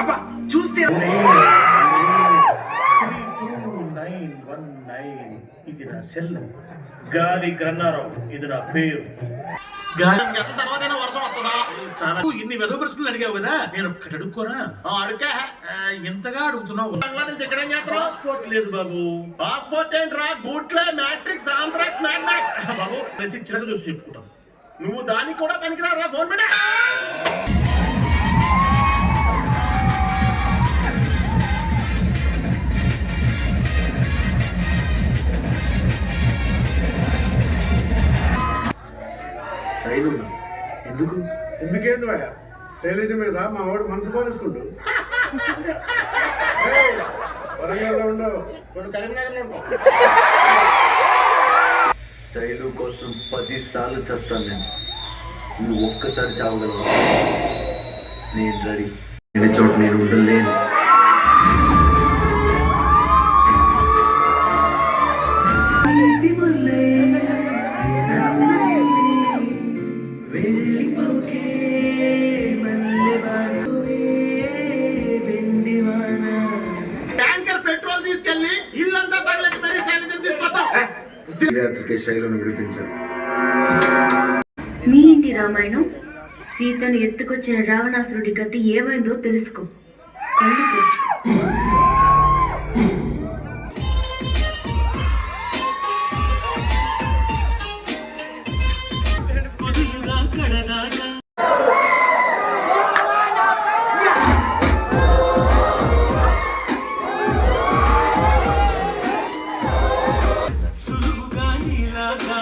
అబ్బా చూస్తే 321919 ఇది నా సెల్ గాలి గన్నారావు ఇది నా పేరు. తర్వాత వర్షం వస్తుందా చాలా ఇన్ని వెధ ప్రశ్నలు అడిగావు కదా నేను ఒక్కటి అడుక్కోరా అడుగా ఎంతగా అడుగుతున్నావు బంగ్లాదేశ్ ఎక్కడ పాస్పోర్ట్ లేదు బాబు. పాస్పోర్ట్ ఏంట్రా గూట్లే మ్యాట్రిక్స్ ఆంధ్రాక్స్ మ్యాట్రిక్స్ బాబు చిరక చూసి చెప్పుకుంటాం నువ్వు దానికి కూడా పనికిరారా ఫోన్ పెట్టా ఎందుకు ఎందుకేంది భయ శైలజ మీద మా వాడు మనసు పోలుసుకుంటూ వరంగల్లో ఉండవు కరీంనగర్లో ఉండవు. శైలు కోసం 10 సార్లు చస్తాను నేను. నువ్వు ఒక్కసారి చావగలవా? నేను రెడీ. నేను చోట నేను ఉండలేను. ట్యాంకర్ పెట్రోల్ తీసుకెళ్ళి ఇల్లంతా తగలెట్టి మరీ శైలజను తీసుకొస్తాం రాత్రికి శైలను విడిపించాను. మీ ఇంటి రామాయణం సీతను ఎత్తుకొచ్చిన రావణాసురుడి గతి ఏమైందో తెలుసుకో. కళ్ళు తెరుచుకో. సులువుగా నీలాగా